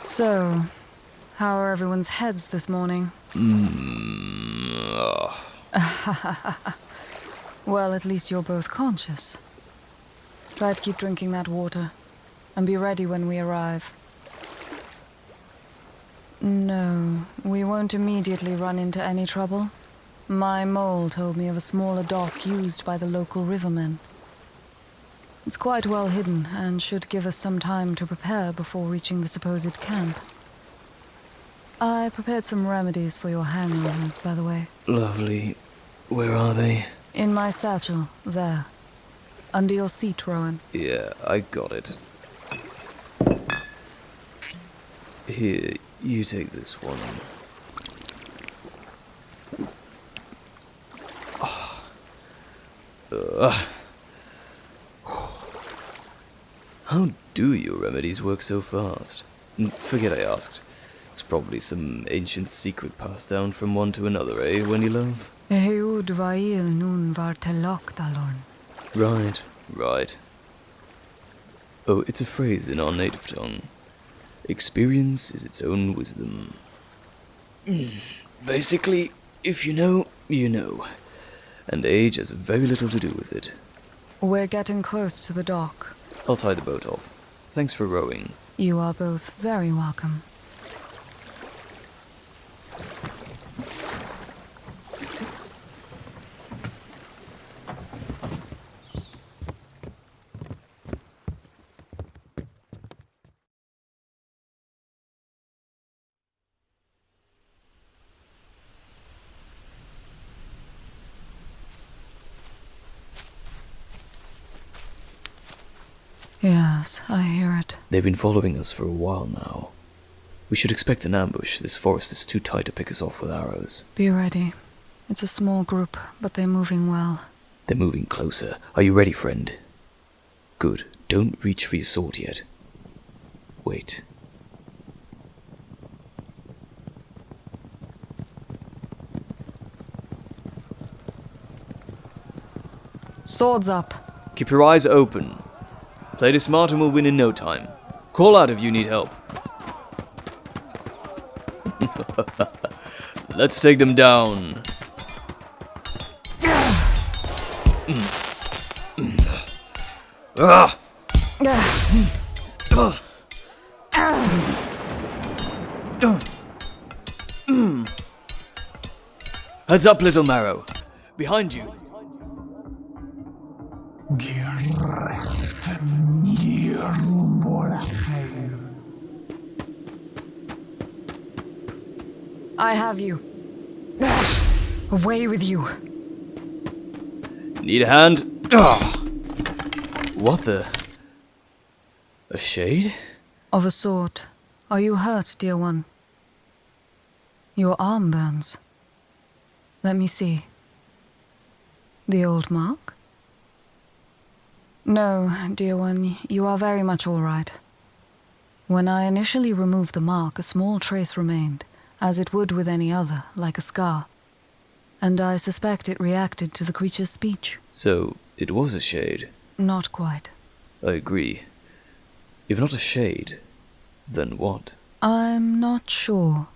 So, how are everyone's heads this morning? Well, at least you're both conscious. Try to keep drinking that water, and be ready when we arrive. No, we won't immediately run into any trouble. My mole told me of a smaller dock used by the local rivermen. It's quite well hidden, and should give us some time to prepare before reaching the supposed camp. I prepared some remedies for your hangovers, by the way. Lovely. Where are they? In my satchel, there. Under your seat, Rowan. Yeah, I got it. Here, you take this one. How do your remedies work so fast? Forget I asked. It's probably some ancient secret passed down from one to another, eh, Wendy love? Eud vail nun var telokdalorn. Right. Oh, it's a phrase in our native tongue. Experience is its own wisdom. Basically, if you know, you know. And age has very little to do with it. We're getting close to the dock. I'll tie the boat off. Thanks for rowing. You are both very welcome. Yes, I hear it. They've been following us for a while now. We should expect an ambush. This forest is too tight to pick us off with arrows. Be ready. It's a small group, but they're moving well. They're moving closer. Are you ready, friend? Good. Don't reach for your sword yet. Wait. Swords up. Keep your eyes open. Play this smart and we'll win in no time. Call out if you need help. Let's take them down. Heads up, little Marrow. Behind you. I have you. Away with you. Need a hand? What the? A shade? Of a sort. Are you hurt, dear one? Your arm burns. Let me see. The old mark? No, dear one, you are very much all right. When I initially removed the mark, a small trace remained, as it would with any other, like a scar. And I suspect it reacted to the creature's speech. So, it was a shade? Not quite. I agree. If not a shade, then what? I'm not sure.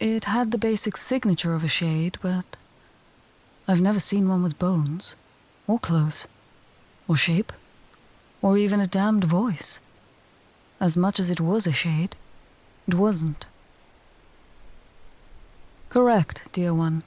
It had the basic signature of a shade, but I've never seen one with bones, or clothes, or shape, or even a damned voice. As much as it was a shade, it wasn't. Correct, dear one.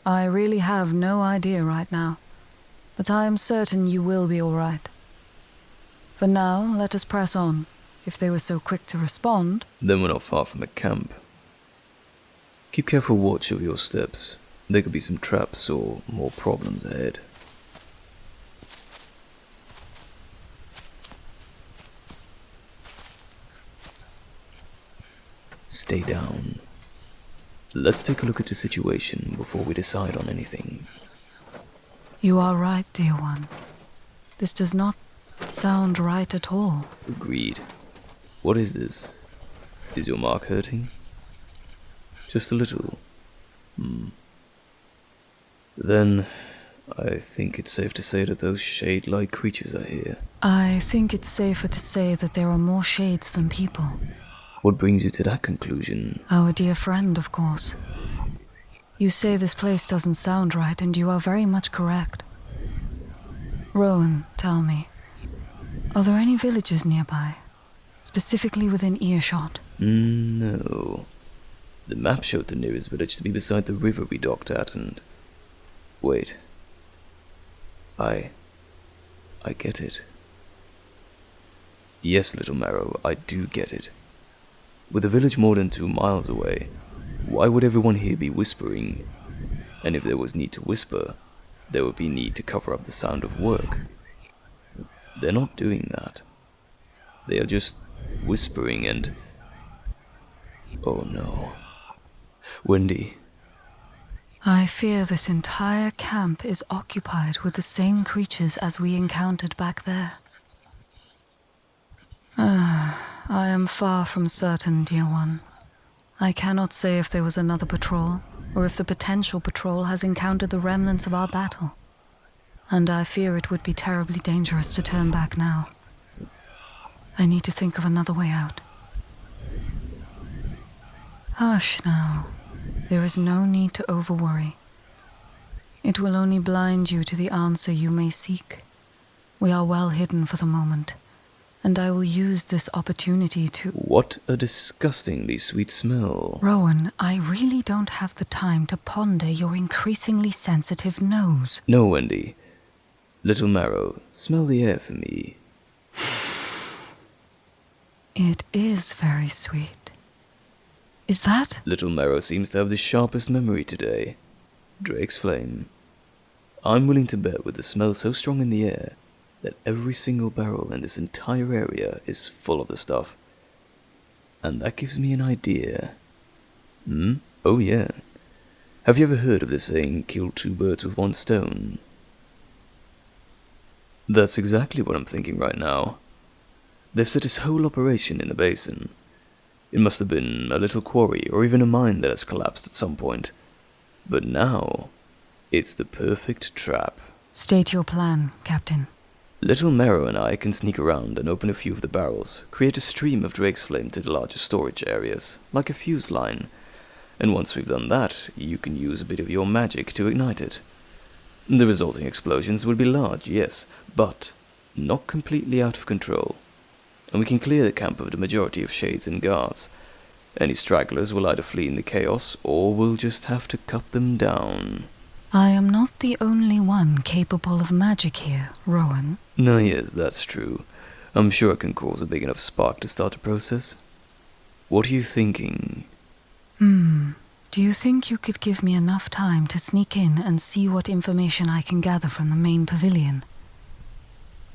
I really have no idea right now, but I am certain you will be all right. For now, let us press on. If they were so quick to respond... Then we're not far from a camp. Keep careful watch of your steps. There could be some traps or more problems ahead. Stay down. Let's take a look at the situation before we decide on anything. You are right, dear one. This does not sound right at all. Agreed. What is this? Is your mark hurting? Just a little. Then I think it's safe to say that those shade-like creatures are here. I think it's safer to say that there are more shades than people. What brings you to that conclusion? Our dear friend, of course. You say this place doesn't sound right, and you are very much correct. Rowan, tell me, are there any villages nearby? Specifically within earshot? No. The map showed the nearest village to be beside the river we docked at, and... Wait. I get it. Yes, little Marrow, I do get it. With a village more than 2 miles away, why would everyone here be whispering? And if there was need to whisper, there would be need to cover up the sound of work. They're not doing that. They are just whispering and... Oh no. Wendy. I fear this entire camp is occupied with the same creatures as we encountered back there. I am far from certain, dear one. I cannot say if there was another patrol, or if the potential patrol has encountered the remnants of our battle. And I fear it would be terribly dangerous to turn back now. I need to think of another way out. Hush now. There is no need to overworry. It will only blind you to the answer you may seek. We are well hidden for the moment, and I will use this opportunity to... What a disgustingly sweet smell. Rowan, I really don't have the time to ponder your increasingly sensitive nose. No, Wendy. Little Marrow, smell the air for me. It is very sweet. Is that? Little Marrow seems to have the sharpest memory today. Drake's flame. I'm willing to bet with the smell so strong in the air that every single barrel in this entire area is full of the stuff. And that gives me an idea. Oh yeah. Have you ever heard of the saying, kill 2 birds with 1 stone? That's exactly what I'm thinking right now. They've set this whole operation in the basin. It must have been a little quarry or even a mine that has collapsed at some point. But now, it's the perfect trap. State your plan, Captain. Little Marrow and I can sneak around and open a few of the barrels, create a stream of Drake's flame to the larger storage areas, like a fuse line. And once we've done that, you can use a bit of your magic to ignite it. The resulting explosions will be large, yes, but not completely out of control. And we can clear the camp of the majority of shades and guards. Any stragglers will either flee in the chaos, or we'll just have to cut them down. I am not the only one capable of magic here, Rowan. No, yes, that's true. I'm sure it can cause a big enough spark to start a process. What are you thinking? Do you think you could give me enough time to sneak in and see what information I can gather from the main pavilion?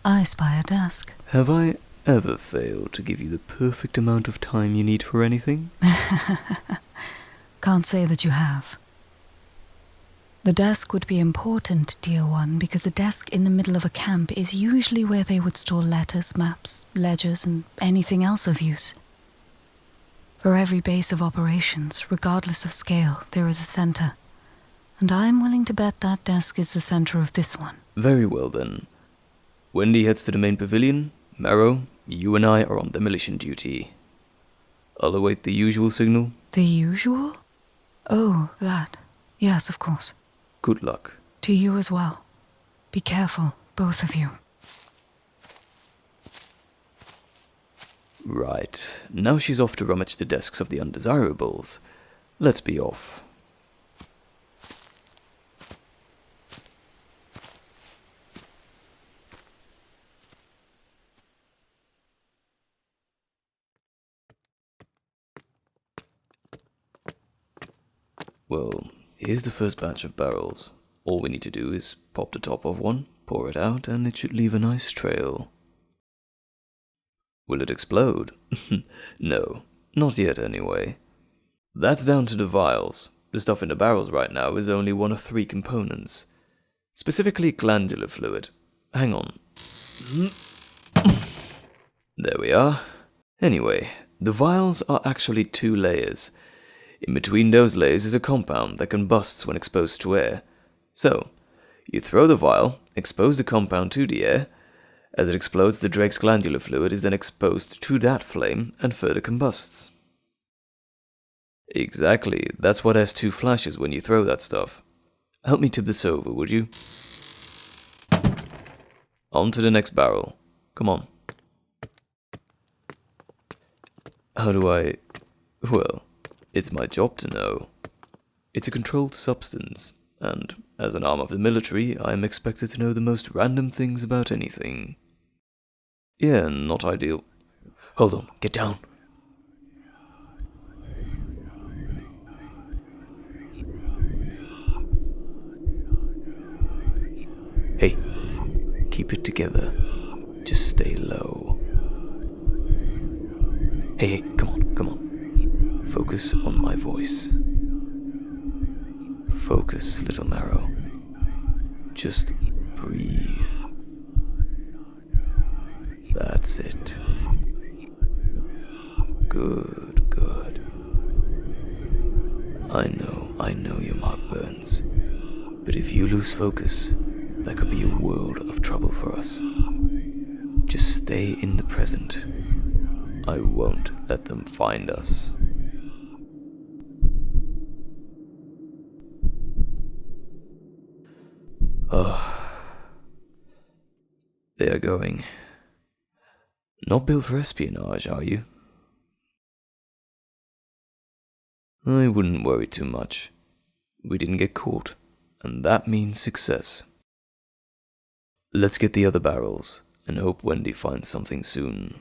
I spy a desk. Have I ever failed to give you the perfect amount of time you need for anything? Can't say that you have. The desk would be important, dear one, because a desk in the middle of a camp is usually where they would store letters, maps, ledgers, and anything else of use. For every base of operations, regardless of scale, there is a center. And I'm willing to bet that desk is the center of this one. Very well then. Wendy heads to the main pavilion. Marrow, you and I are on demolition duty. I'll await the usual signal. The usual? Oh, that. Yes, of course. Good luck. To you as well. Be careful, both of you. Right. Now she's off to rummage the desks of the undesirables. Let's be off. Well, here's the first batch of barrels. All we need to do is pop the top of one, pour it out, and it should leave a nice trail. Will it explode? No, not yet anyway. That's down to the vials. The stuff in the barrels right now is only one of 3 components. Specifically glandular fluid. Hang on. There we are. Anyway, the vials are actually 2 layers. In between those layers is a compound that combusts when exposed to air. So, You throw the vial, expose the compound to the air. As it explodes, the drake's glandular fluid is then exposed to that flame and further combusts. Exactly, that's what has 2 flashes when you throw that stuff. Help me tip this over, would you? On to the next barrel. Come on. How do I... Well, it's my job to know. It's a controlled substance, and as an arm of the military, I am expected to know the most random things about anything. Yeah, not ideal. Hold on, get down. Hey, keep it together. Just stay low. Hey, come on. Focus on my voice. Focus, little Marrow. Just breathe. That's it. Good. I know your mark burns. But if you lose focus, that could be a world of trouble for us. Just stay in the present. I won't let them find us. They are going. Not built for espionage, are you? I wouldn't worry too much. We didn't get caught, and that means success. Let's get the other barrels, and hope Wendy finds something soon.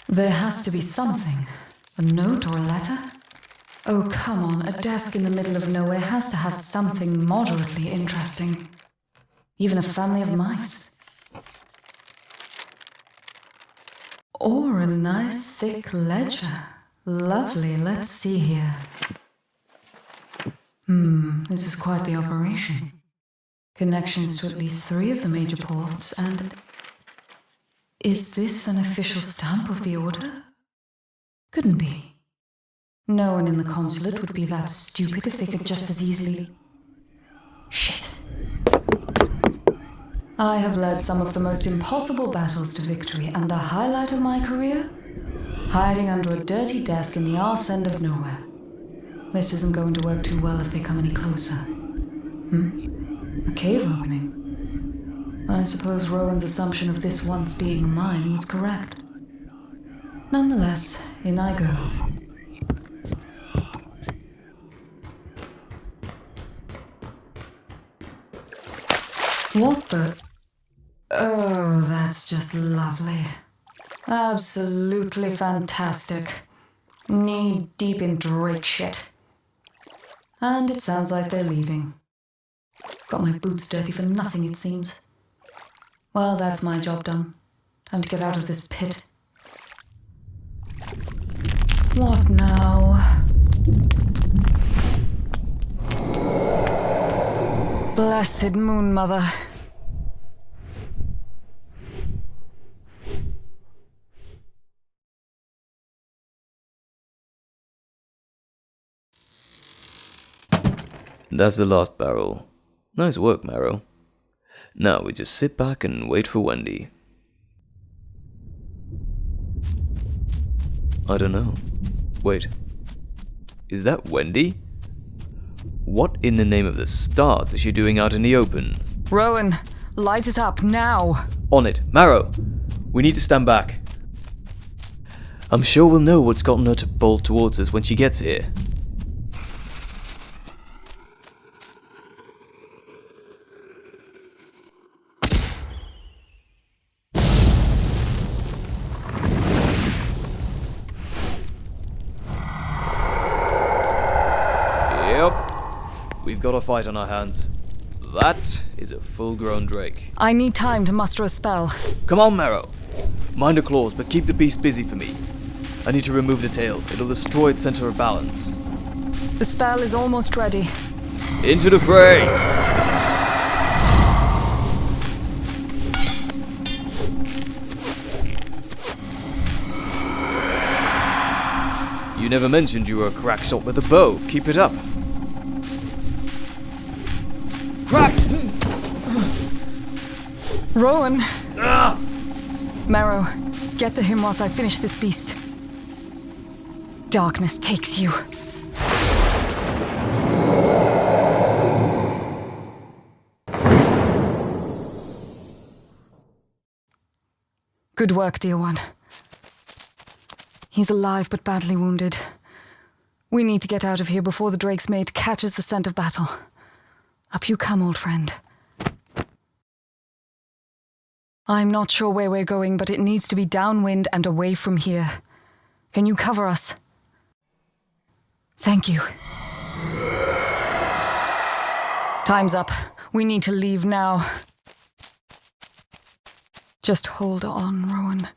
There has to be something. A note or a letter? Oh, come on, a desk in the middle of nowhere has to have something moderately interesting. Even a family of mice. Or a nice thick ledger. Lovely, let's see here. This is quite the operation. Connections to at least 3 of the major ports, and... Is this an official stamp of the order? Couldn't be. No one in the consulate would be that stupid if they could just as easily... Shit. I have led some of the most impossible battles to victory, and the highlight of my career? Hiding under a dirty desk in the arse end of nowhere. This isn't going to work too well if they come any closer. A cave opening? I suppose Rowan's assumption of this once being mine was correct. Nonetheless, in I go. What the... Oh, that's just lovely. Absolutely fantastic. Knee deep in Drake shit. And it sounds like they're leaving. Got my boots dirty for nothing, it seems. Well, that's my job done. Time to get out of this pit. What now? Blessed Moon Mother. That's the last barrel. Nice work, Marrow. Now we just sit back and wait for Wendy. I don't know. Wait. Is that Wendy? What in the name of the stars is she doing out in the open? Rowan, light it up now. On it. Marrow! We need to stand back. I'm sure we'll know what's gotten her to bolt towards us when she gets here. We've got a fight on our hands. That is a full-grown drake. I need time to muster a spell. Come on, Marrow. Mind her claws, but keep the beast busy for me. I need to remove the tail. It'll destroy its center of balance. The spell is almost ready. Into the fray! never mentioned you were a crack shot with a bow. Keep it up. Crap! Rowan! Ah! Marrow, get to him whilst I finish this beast. Darkness takes you. Good work, dear one. He's alive but badly wounded. We need to get out of here before the Drake's mate catches the scent of battle. Up you come, old friend. I'm not sure where we're going, but it needs to be downwind and away from here. Can you cover us? Thank you. Time's up. We need to leave now. Just hold on, Rowan.